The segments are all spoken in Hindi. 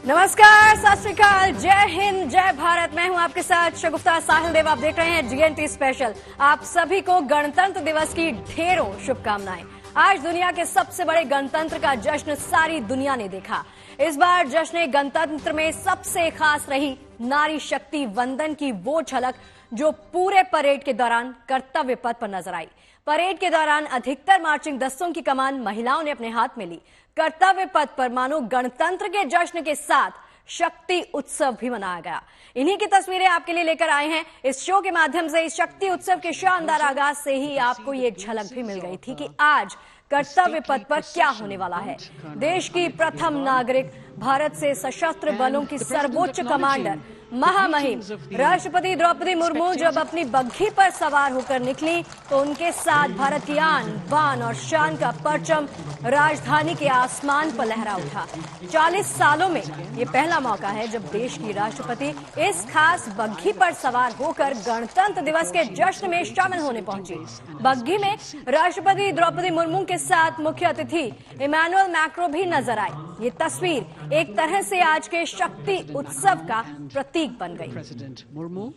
नमस्कार, सत श्री अकाल, जय हिंद, जय भारत। मैं हूं आपके साथ शगुफ्ता साहिल देव। आप देख रहे हैं जीएनटी स्पेशल। आप सभी को गणतंत्र दिवस की ढेरों शुभकामनाएं। आज दुनिया के सबसे बड़े गणतंत्र का जश्न सारी दुनिया ने देखा। इस बार जश्न गणतंत्र में सबसे खास रही नारी शक्ति वंदन की वो झलक जो पूरे परेड के दौरान कर्तव्य पथ पर नजर आई। परेड के दौरान अधिकतर मार्चिंग दस्तों की कमान महिलाओं ने अपने हाथ में ली। कर्तव्य पथ पर मानो गणतंत्र के जश्न के साथ शक्ति उत्सव भी मनाया गया। इन्हीं की तस्वीरें आपके लिए लेकर आए हैं। इस शो के माध्यम से इस शक्ति उत्सव के शानदार आगाज से ही आपको ये झलक भी मिल गई थी कि आज कर्तव्य पथ पर क्या होने वाला है। देश की प्रथम नागरिक, भारत से सशस्त्र बलों की सर्वोच्च कमांडर, महामहिम राष्ट्रपति द्रौपदी मुर्मू जब अपनी बग्घी पर सवार होकर निकली तो उनके साथ भारत की आन बान और शान का परचम राजधानी के आसमान पर लहरा उठा। 40 सालों में ये पहला मौका है जब देश की राष्ट्रपति इस खास बग्घी पर सवार होकर गणतंत्र दिवस के जश्न में शामिल होने पहुंची। बग्घी में राष्ट्रपति द्रौपदी मुर्मू के साथ मुख्य अतिथि इमैनुअल मैक्रो भी नजर आए। ये तस्वीर एक तरह से आज के शक्ति उत्सव का प्रतीक बन गई। President Murmu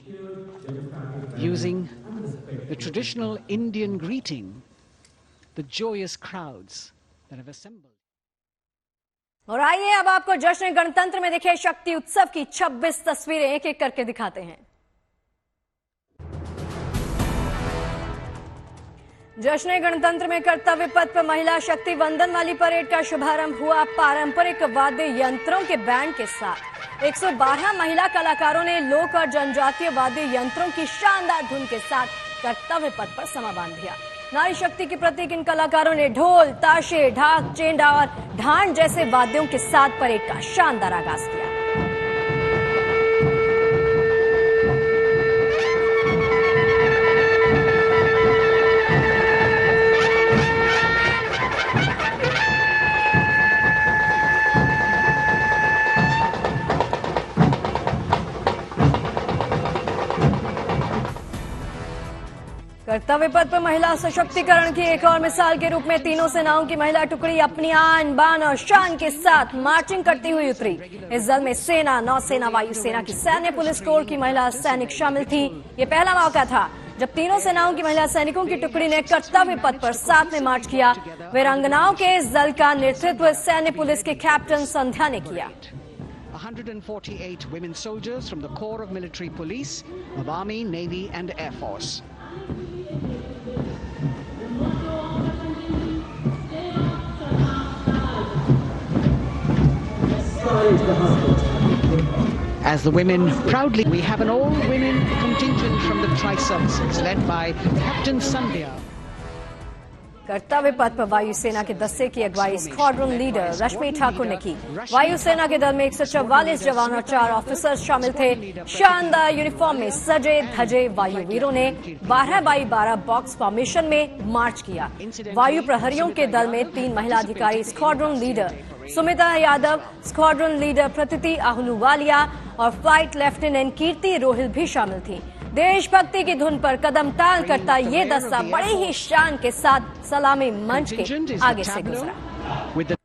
using the traditional Indian greeting, the joyous crowds that have assembled. और आइए अब आपको जश्न गणतंत्र में दिखे शक्ति उत्सव की 26 तस्वीरें एक एक करके दिखाते हैं। जश्न गणतंत्र में कर्तव्य पथ पर महिला शक्ति वंदन वाली परेड का शुभारंभ हुआ। पारंपरिक वाद्य यंत्रों के बैंड के साथ 112 महिला कलाकारों ने लोक और जनजातीय वाद्य यंत्रों की शानदार धुन के साथ कर्तव्य पथ पर समा बांध दिया। नारी शक्ति के प्रतीक इन कलाकारों ने ढोल, ताशे, ढाक, चेंडा और ढांड जैसे वाद्यों के साथ परेड का शानदार आगाज किया। कर्तव्य पथ पर महिला सशक्तिकरण की एक और मिसाल के रूप में तीनों सेनाओं की महिला टुकड़ी अपनी आन बान और शान के साथ मार्चिंग करती हुई उतरी। इस दल में सेना, नौसेना, वायुसेना की सैन्य पुलिस कोर की महिला सैनिक शामिल थी। ये पहला मौका था जब तीनों सेनाओं की महिला सैनिकों की टुकड़ी ने कर्तव्य पथ पर साथ में मार्च किया। वीरांगनाओं के इस दल का नेतृत्व सैन्य पुलिस के कैप्टन संध्या ने किया। 148 women soldiers from the Corps of Military Police of Army, Navy and Air Force. As the women proudly, we have an all-women contingent from the Tri-Services led by Captain Sandhya. कर्तव्य पथ पर वायुसेना के दस्ते की अगुवाई स्क्वाड्रन लीडर रश्मि ठाकुर ने की। वायुसेना के दल में 144 जवान और 4 ऑफिसर्स शामिल थे। शानदार यूनिफॉर्म में सजे धजे वायुवीरों ने 12x12 बॉक्स फॉर्मेशन में मार्च किया। वायु प्रहरियों के दल में 3 महिला अधिकारी squadron leader Sumita Yadav, squadron leader प्रतीति आहलूवालिया और फ्लाइट लेफ्टिनेंट कीर्ति रोहिल भी शामिल थी। देशभक्ति की धुन पर कदम ताल करता ये दस्ता बड़े ही शान के साथ सलामी मंच के आगे से गुजरा।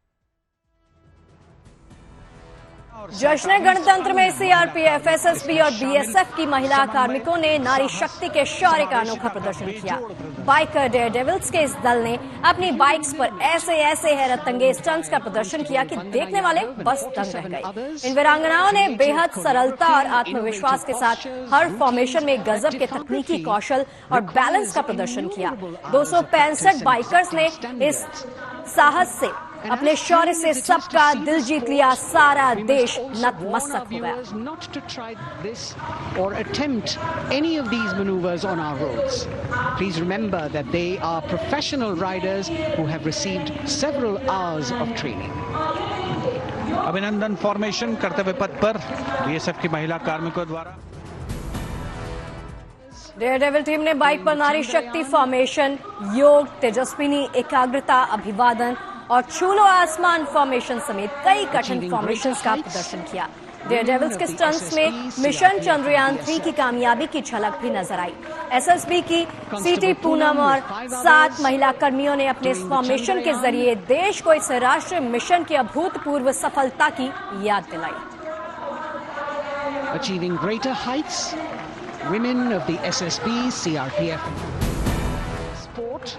जश्न गणतंत्र में सीआरपीएफ, एसएसबी और बीएसएफ की महिला कार्मिकों ने नारी शक्ति के शौर्य का अनोखा प्रदर्शन किया। बाइकर डेयर डेविल्स के इस दल ने अपनी बाइक्स पर ऐसे ऐसे हैरत अंगेज स्टंट्स का प्रदर्शन किया कि देखने वाले बस दंग रह गए। इन वीरांगनाओं ने बेहद सरलता और आत्मविश्वास के साथ हर फॉर्मेशन में गजब के तकनीकी कौशल और बैलेंस का प्रदर्शन किया। 265 बाइकर्स ने इस साहस से, अपने शौर्य से सबका दिल जीत लिया। सारा देश नतमस्तक हो गया। Not to try this or attempt any of these maneuvers on our roads. Please remember that they are professional riders who have received several hours of training. अभिनंदन फॉर्मेशन कर्तव्य पथ पर बीएसएफ की महिला कार्मिकों द्वारा। डेयरडेविल टीम ने बाइक पर नारी शक्ति फॉर्मेशन, योग, तेजस्विनी, एकाग्रता, अभिवादन और छूलो आसमान फॉर्मेशन समेत कई कठिन फॉर्मेशंस का प्रदर्शन किया। डेयर डेविल्स के स्टंट्स में मिशन चंद्रयान 3 की कामयाबी की झलक भी नजर आई। एसएसबी की सीटी पूनम और 7 महिला कर्मियों ने अपने इस फॉर्मेशन के जरिए देश को इस राष्ट्रीय मिशन की अभूतपूर्व सफलता की याद दिलाई। Achieving greater heights, women of the SSB, CRPF sport.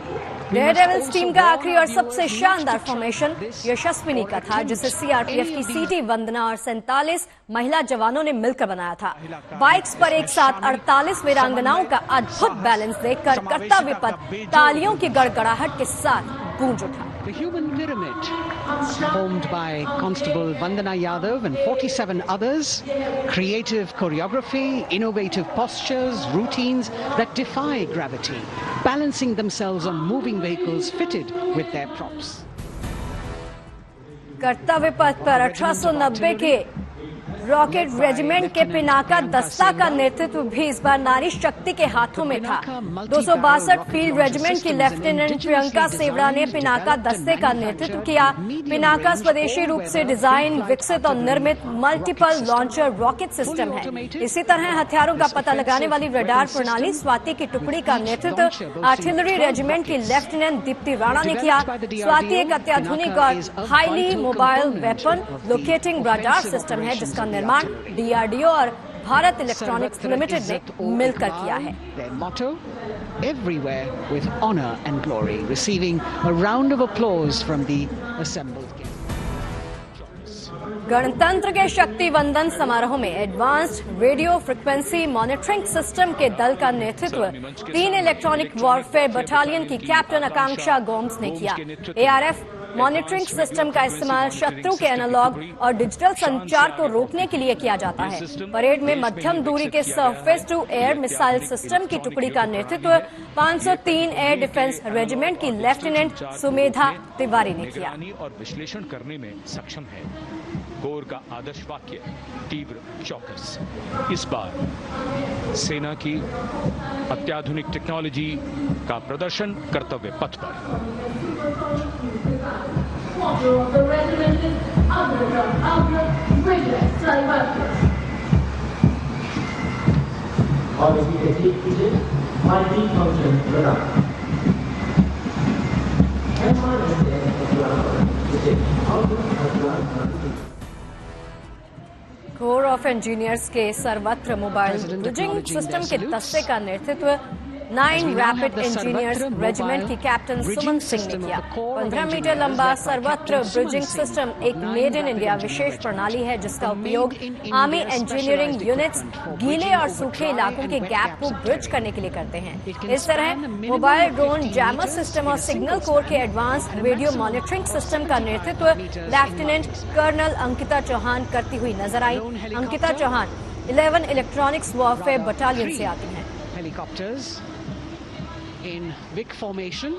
Daredevils team का आखिरी और सबसे शानदार फॉर्मेशन यशस्विनी का था, जिसे सीआरपीएफ की सीटी वंदना और 47 महिला जवानों ने मिलकर बनाया था। बाइक्स पर एक साथ 48 वीरांगनाओं का अद्भुत बैलेंस देखकर कर्तव्य पथ तालियों की गड़गड़ाहट के साथ गूंज उठा। The human pyramid, formed by Constable Vandana Yadav and 47 others, creative choreography, innovative postures, routines that defy gravity, balancing themselves on moving vehicles fitted with their props. कर्तव्य पथ पर 1890 के रॉकेट रेजिमेंट के पिनाका दस्ता का नेतृत्व भी इस बार नारी शक्ति के हाथों में था। 262 फील्ड रेजिमेंट की लेफ्टिनेंट प्रियंका सेवड़ा ने पिनाका दस्ते का नेतृत्व किया। पिनाका स्वदेशी रूप से डिजाइन, विकसित और निर्मित मल्टीपल लॉन्चर रॉकेट सिस्टम है। इसी तरह हथियारों का पता लगाने वाली रडार प्रणाली स्वाति की टुकड़ी का नेतृत्व आर्टिलरी रेजिमेंट की लेफ्टिनेंट दीप्ति राणा ने किया। स्वाति एक अत्याधुनिक और highly mobile weapon locating radar system है, जिसका निर्माण डीआरडीओ और भारत इलेक्ट्रॉनिक्स लिमिटेड ने मिलकर किया है। Their motto, everywhere with honor and glory, receiving a round of applause from the assembled guests. गणतंत्र के शक्ति वंदन समारोह में advanced radio frequency monitoring system के दल का नेतृत्व 3 इलेक्ट्रॉनिक वॉरफेयर बटालियन की कैप्टन आकांक्षा गोम्स ने किया। एआरएफ मॉनिटरिंग सिस्टम का इस्तेमाल शत्रु के एनालॉग और डिजिटल संचार को रोकने के लिए किया जाता है। परेड में मध्यम दूरी के surface to air missile system की टुकड़ी का नेतृत्व 503 एयर डिफेंस रेजिमेंट की लेफ्टिनेंट सुमेधा तिवारी ने किया। और विश्लेषण करने में सक्षम है। कोर का आदर्श वाक्य तीव्र चौकस। इस बार सेना की अत्याधुनिक टेक्नोलॉजी का प्रदर्शन कर्तव्य पथ पर। कोर ऑफ इंजीनियर्स के सर्वत्र मोबाइल ब्रिजिंग सिस्टम के दस्ते का नेतृत्व 9 रैपिड इंजीनियर्स रेजिमेंट की कैप्टन सुमन सिंह ने किया। 15 मीटर लंबा सर्वत्र ब्रिजिंग सिस्टम एक मेड इन इंडिया विशेष प्रणाली है, जिसका उपयोग आर्मी इंजीनियरिंग यूनिट्स गीले और सूखे इलाकों के गैप को ब्रिज करने के लिए करते हैं। इस तरह मोबाइल ड्रोन जैमर सिस्टम और सिग्नल कोर के एडवांस रेडियो मॉनिटरिंग सिस्टम का नेतृत्व लेफ्टिनेंट कर्नल अंकिता चौहान करती हुई नजर आई। Ankita Chauhan 11 electronics warfare battalion से आती हैं। Helicopters in big formation.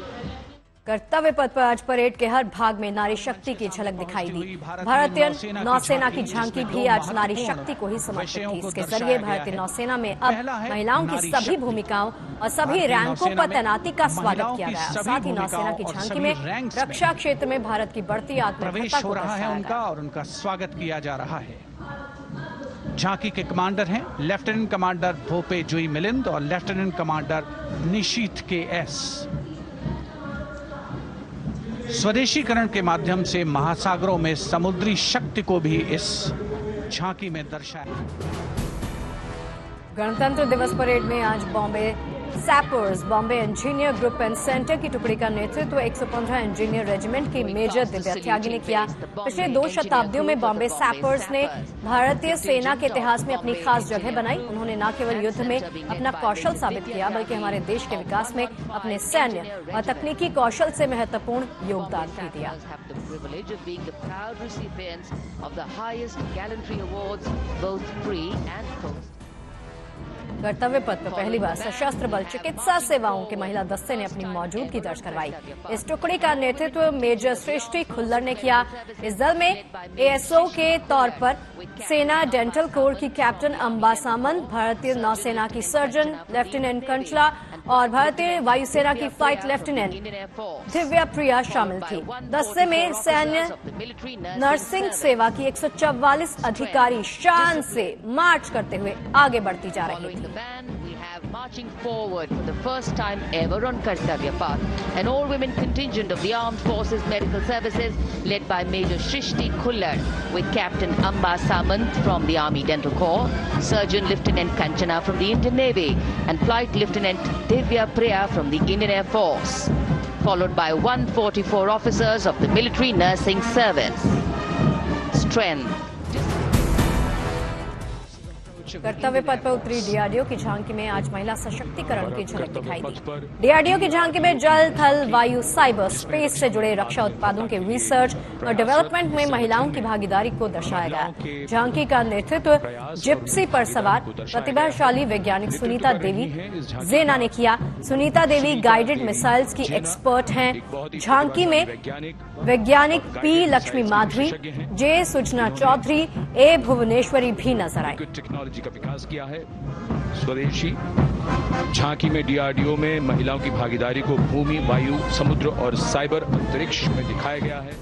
कर्तव्य पथ पर आज परेड के हर भाग में नारी शक्ति की झलक दिखाई दी। भारतीय नौसेना की झांकी भी आज नारी शक्ति को ही समर्पित थी। इसके जरिए भारतीय नौसेना में अब महिलाओं की सभी भूमिकाओं और सभी रैंकों पर तैनाती का स्वागत किया गया। साथ ही नौसेना की झांकी में रक्षा क्षेत्र में भारत की बढ़ती आत्मनिर्भरता को दर्शाया गया और उनका स्वागत किया जा रहा है। झांकी के कमांडर हैं लेफ्टिनेंट कमांडर भोपे जुई मिलिंद और लेफ्टिनेंट कमांडर निशीथ के एस। स्वदेशीकरण के माध्यम से महासागरों में समुद्री शक्ति को भी इस झांकी में दर्शाया। गणतंत्र दिवस परेड में आज Bombay sappers Bombay engineer group and centre की टुकड़ी का नेतृत्व 115 इंजीनियर रेजिमेंट की मेजर दिव्या त्यागी ने किया। पिछले 2 शताब्दियों में बॉम्बे सैपर्स ने भारतीय सेना के इतिहास में अपनी खास जगह बनाई। उन्होंने न केवल युद्ध में अपना कौशल साबित किया, बल्कि हमारे देश के विकास में अपने सैन्य और तकनीकी कौशल से महत्वपूर्ण योगदान भी दिया। कर्तव्य पथ पर पहली बार सशस्त्र बल चिकित्सा सेवाओं के महिला दस्ते ने अपनी मौजूदगी दर्ज करवाई। इस टुकड़ी का नेतृत्व मेजर सृष्टि खुल्लर ने किया। इस दल में एएसओ के तौर पर सेना डेंटल कोर की कैप्टन अंबा सामंत, भारतीय नौसेना की सर्जन लेफ्टिनेंट कंचला और भारतीय वायुसेना की फ्लाइट लेफ्टिनेंट दिव्या प्रिया शामिल थी। दस्ते में सैन्य नर्सिंग सेवा की 144 अधिकारी शान से मार्च करते हुए आगे बढ़ती जा रही थी। Marching forward for the first time ever on Kartavya Path, an all-women contingent of the Armed Forces Medical Services led by Major Shrishti Khullar with Captain Amba Samant from the Army Dental Corps, Surgeon Lieutenant Kanchana from the Indian Navy and Flight Lieutenant Divya Priya from the Indian Air Force, followed by 144 officers of the Military Nursing Service. Strength. कर्तव्य पथ पर उतरी डीआरडीओ की झांकी में आज महिला सशक्तिकरण की झलक दिखाई दी। डीआरडीओ की झांकी में जल, थल, वायु, साइबर स्पेस से जुड़े रक्षा उत्पादों के रिसर्च और डेवलपमेंट में महिलाओं की भागीदारी को दर्शाया गया। झांकी का नेतृत्व जिप्सी पर सवार प्रतिभाशाली वैज्ञानिक सुनीता देवी जेना ने किया। सुनीता देवी गाइडेड मिसाइल्स की एक्सपर्ट हैं। झांकी में वैज्ञानिक पी लक्ष्मी माधवी, जे सुजना चौधरी, ए भुवनेश्वरी भी नजर आई। टेक्नोलॉजी का विकास किया है स्वदेशी। झांकी में डीआरडीओ में महिलाओं की भागीदारी को भूमि, वायु, समुद्र और साइबर अंतरिक्ष में दिखाया गया है।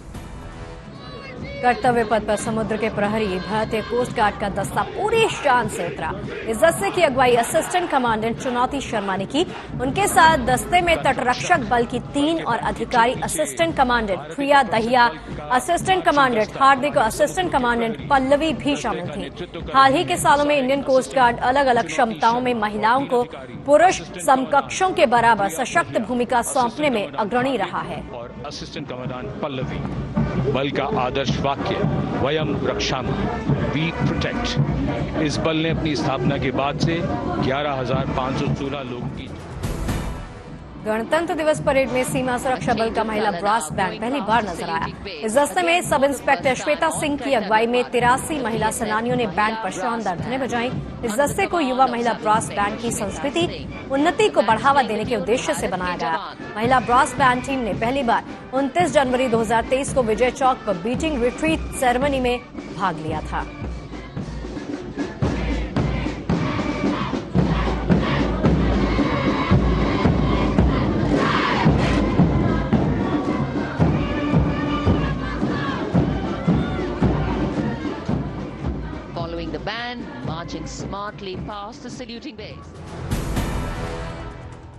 कर्तव्य पथ पर समुद्र के प्रहरी भारतीय कोस्ट गार्ड का दस्ता पूरी शान से उतरा। इस दस्ते की अगुवाई असिस्टेंट कमांडेंट चुनौती शर्मा ने की। उनके साथ दस्ते में तटरक्षक बल की 3 और अधिकारी असिस्टेंट कमांडेंट प्रिया दहिया, असिस्टेंट कमांडेंट हार्दिक और असिस्टेंट कमांडेंट पल्लवी भी शामिल थी। हाल ही के सालों में इंडियन कोस्ट गार्ड अलग अलग क्षमताओं में महिलाओं को पुरुष समकक्षों के बराबर सशक्त भूमिका सौंपने में अग्रणी रहा है। और असिस्टेंट कमांडेंट पल्लवी बल का आदर्श वाक्य वयम रक्षामः, वी प्रोटेक्ट। इस बल ने अपनी स्थापना के बाद से 11,516 लोगों की। गणतंत्र दिवस परेड में सीमा सुरक्षा बल का महिला ब्रास बैंड पहली बार नजर आया। इस दस्ते में सब इंस्पेक्टर श्वेता सिंह की अगुवाई में 83 महिला सेनानियों ने बैंड पर शानदार धुनें बजाई। इस दस्ते को युवा महिला ब्रास बैंड की संस्कृति उन्नति को बढ़ावा देने के उद्देश्य से बनाया गया। महिला ब्रास बैंड टीम ने पहली बार 29 जनवरी 2023 को विजय चौक पर बीटिंग रिट्रीट सेरेमनी में भाग लिया था। The band marching smartly past the saluting base.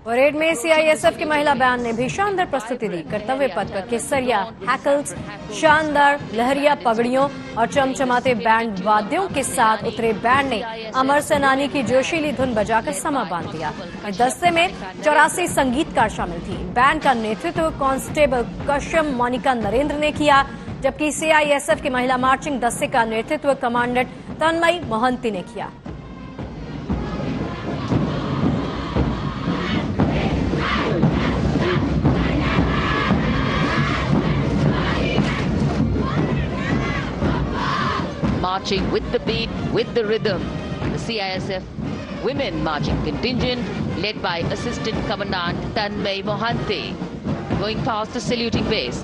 Parade में सीआईएसएफ की महिला बैंड ने भी शानदार प्रस्तुति दी। कर्तव्य पथ पर केसरिया, हैकल्स, शानदार लहरिया पगड़ियों और चमचमाते बैंड वाद्यों के साथ उतरे बैंड ने अमर सेनानी की जोशीली धुन बजाकर समा बांध दिया। दस्ते में 84 संगीतकार शामिल थी। बैंड का नेतृत्व कांस्टेबल कश्यम मोनिका नरेंद्र ने किया, जबकि सीआईएसएफ के महिला मार्चिंग दस्ते का नेतृत्व कमांडेंट तन्मय मोहंती ने किया। Marching with the beat, with the rhythm, the CISF women marching contingent led by Assistant Commandant Tanmay Mohanty going past the saluting base.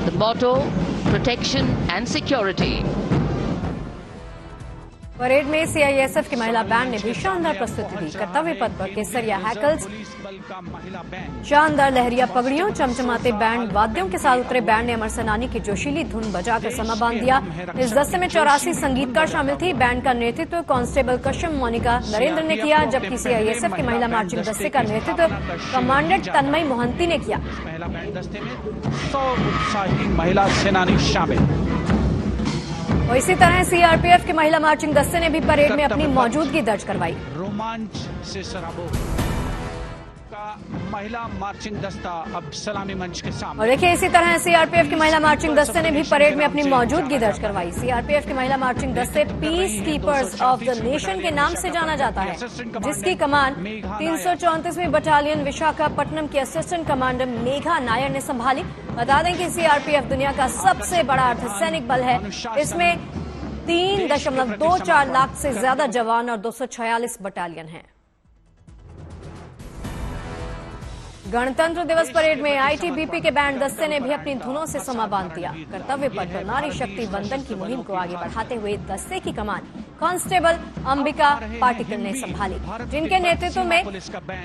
The motto, protection and security. Parade में सीआईएसएफ की महिला बैंड ने भी शानदार प्रस्तुति दी। कर्तव्य पथ पर केसरिया, हैकल्स, शानदार लहरिया पगड़ियों, चमचमाते बैंड वाद्यों के साथ उतरे बैंड ने अमर सेनानी की जोशीली धुन बजाकर समा बांध दिया। इस दस्ते में 84 संगीतकार शामिल थी। बैंड का नेतृत्व कांस्टेबल कश्यम मोनिका नरेंद्र ने किया, जबकि सीआईएसएफ की महिला मार्चिंग दस्ते का नेतृत्व कमांडेंट तन्मय मोहंती ने किया। महिला बैंड दस्ते में 100 उत्साही महिला सेनानी शामिल। और इसी तरह सीआरपीएफ के महिला मार्चिंग दस्ते ने भी परेड में अपनी मौजूदगी दर्ज करवाई। रोमांच से सराबोर का महिला मार्चिंग दस्ता अब सलामी मंच के सामने। और देखिए, इसी तरह सीआरपीएफ की महिला मार्चिंग दस्ते ने भी परेड में अपनी मौजूदगी दर्ज करवाई। सीआरपीएफ की महिला मार्चिंग दस्ते peace keepers of the nation के नाम से जाना जाता है, जिसकी कमान 334वीं बटालियन विशाखापट्टनम के असिस्टेंट कमांडर मेघा नायर ने संभाली। बता दें कि सीआरपीएफ दुनिया का सबसे बड़ा अर्धसैनिक बल है। इसमें 3.24 लाख से ज्यादा जवान और 246 बटालियन हैं। गणतंत्र दिवस परेड में आईटीबीपी के बैंड दस्ते ने भी अपनी धुनों से समा बांध दिया। कर्तव्य पथ पर नारी शक्ति वंदन की मुहिम को आगे बढ़ाते हुए दस्ते की कमान कांस्टेबल अंबिका पाटिल ने संभाली, जिनके नेतृत्व में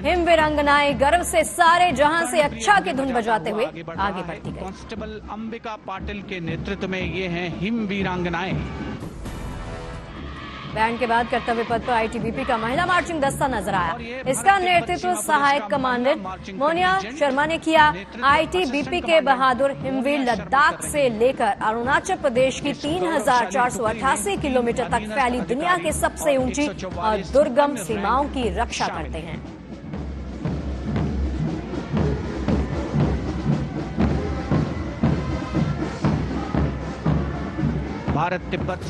हिम वीरांगनाएं गर्व से सारे जहां से अच्छा की धुन बजाते हुए आगे बढ़ती गई। कांस्टेबल अंबिका पाटिल के नेतृत्व में ये हैं हिम वीरांगनाएं। बैंड के बाद कर्तव्य पथ पर आईटीबीपी का महिला मार्चिंग दस्ता नजर आया। इसका नेतृत्व सहायक कमांडेंट मोनिया शर्मा ने किया। आईटीबीपी के बहादुर हिमवीर लद्दाख से लेकर अरुणाचल प्रदेश की 3,488 किलोमीटर तक फैली दुनिया के सबसे ऊंची और दुर्गम सीमाओं की रक्षा करते हैं। भारत तिब्बत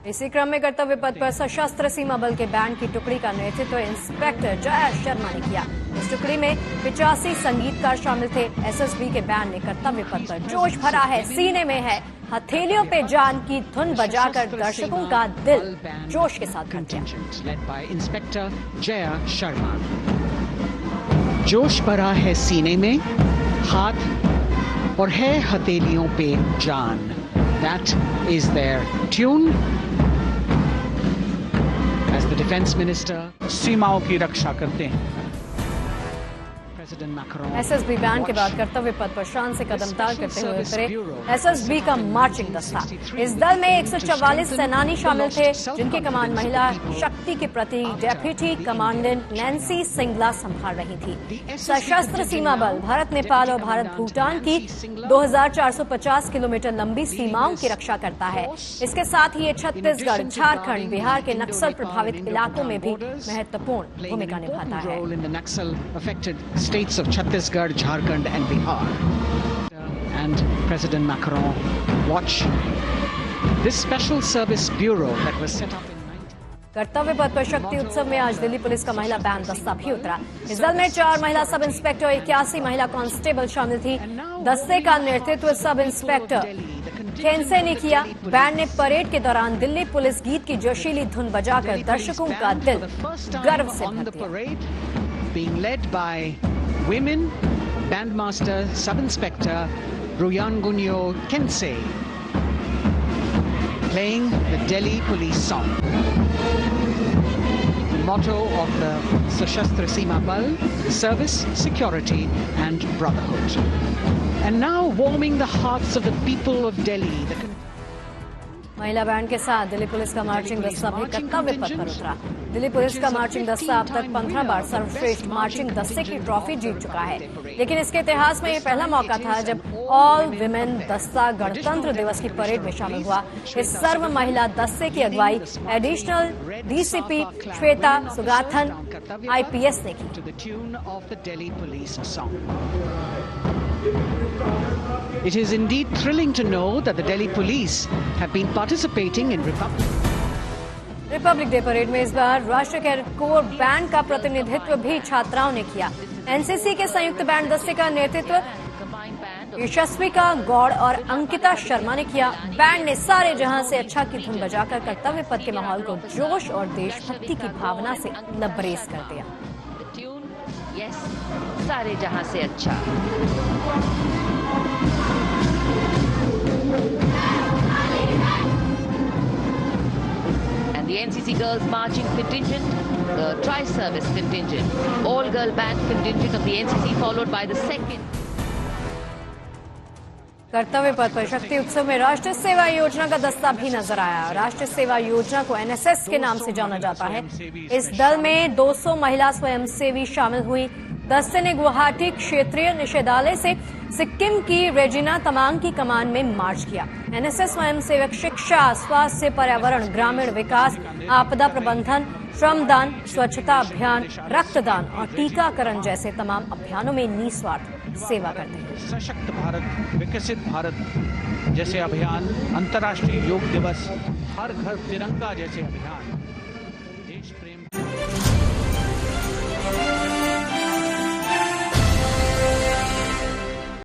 इसी क्रम में कर्तव्य पथ पर सशस्त्र सीमा बल के बैंड की टुकड़ी का नेतृत्व इंस्पेक्टर जया शर्मा ने किया। इस टुकड़ी में 85 संगीतकार शामिल थे। एसएसबी के बैंड ने कर्तव्य पथ पर जोश भरा है, सीने में है, हथेलियों पे जान की धुन बजाकर दर्शकों का दिल जोश के साथ भर दिया। इंस्पेक्टर जया शर्मा। जोश भरा है सीने में, हाथ और है हथेलियों पे जान। That is their tune. As the defense minister, सीमाओं की रक्षा करते हैं। President Macron. एसएसबी बैंड के बाद कर्तव्य पथ पर शान से कदमताल करते हुए उतरे एसएसबी का मार्चिंग दस्ता। इस दल में 144 सेनानी शामिल थे, जिनकी कमान महिला शक्ति के प्रति डेप्यूटी कमांडेंट नैन्सी सिंगला संभाल रही थी। सशस्त्र सीमा बल भारत नेपाल और भारत भूटान की 2,450 किलोमीटर लंबी सीमाओं की रक्षा करता है। इसके साथ ही ये छत्तीसगढ़, झारखंड, बिहार के नक्सल प्रभावित इलाकों में भी महत्वपूर्ण भूमिका निभाता है। States of Chhattisgarh, Jharkhand and Bihar. And President Macron watch this special service bureau that was set up in कर्तव्य पथ पर शक्ति उत्सव में आज दिल्ली पुलिस का महिला बैंड दस्ता भी उतरा। इस दल में 4 महिला सब इंस्पेक्टर और 81 महिला कांस्टेबल शामिल थी। दस्ते का नेतृत्व सब इंस्पेक्टर खेनसे ने किया। बैंड ने परेड के दौरान दिल्ली पुलिस गीत की जोशीली धुन बजाकर दर्शकों का दिल गर्व से भर दिया। Being led by women, Bandmaster Sub-Inspector Ruyangunyo Kensei, playing the Delhi Police song. The motto of the Sashastra Seema Bal, service, security and brotherhood. And now warming the hearts of the people of Delhi. महिला बैंड के साथ दिल्ली पुलिस का मार्चिंग दस्ता भी कर्तव्य पथ पर उतरा। दिल्ली पुलिस का मार्चिंग दस्ता अब तक 15 बार सर्वश्रेष्ठ मार्चिंग दस्ते की ट्रॉफी जीत चुका है, लेकिन इसके इतिहास में ये पहला मौका था जब ऑल विमेन दस्ता गणतंत्र दिवस की परेड में शामिल हुआ। इस सर्व महिला दस्ते की अगुवाई additional DCP Shweta Sugathan IPS ने की। It is indeed thrilling to know that the Delhi police have been participating in Republic day parade में इस बार राष्ट्रीय कोर बैंड का प्रतिनिधित्व भी छात्राओं ने किया। एनसीसी के संयुक्त बैंड दस्ते का नेतृत्व यशस्विका गौड़ और अंकिता शर्मा ने किया। बैंड ने सारे जहां से अच्छा की धुन बजाकर कर्तव्य पथ के माहौल को जोश और देशभक्ति की भावना से लबरेज कर दिया। यस, सारे जहां से अच्छा। The NCC Girls Marching Contingent, the Tri-Service Contingent, all-girl band contingent of the NCC, followed by the second. कर्तव्य पथ पर शक्ति उत्सव में राष्ट्रीय सेवा योजना का दस्ता भी नजर आया। राष्ट्रीय सेवा योजना को एनएसएस के नाम से जाना जाता है। इस दल में 200 महिला स्वयंसेवी शामिल हुई। दस्ते ने गुवाहाटी क्षेत्रीय निषेधालय से सिक्किम की रेजिना तमांग की कमान में मार्च किया। एनएसएस स्वयंसेवक शिक्षा, स्वास्थ्य, पर्यावरण, ग्रामीण विकास, आपदा प्रबंधन, श्रमदान, स्वच्छता अभियान, रक्तदान और टीकाकरण जैसे तमाम अभियानों में निस्वार्थ सेवा करते हैं। सशक्त भारत, विकसित भारत जैसे अभियान, अंतर्राष्ट्रीय योग दिवस, हर घर तिरंगा जैसे अभियान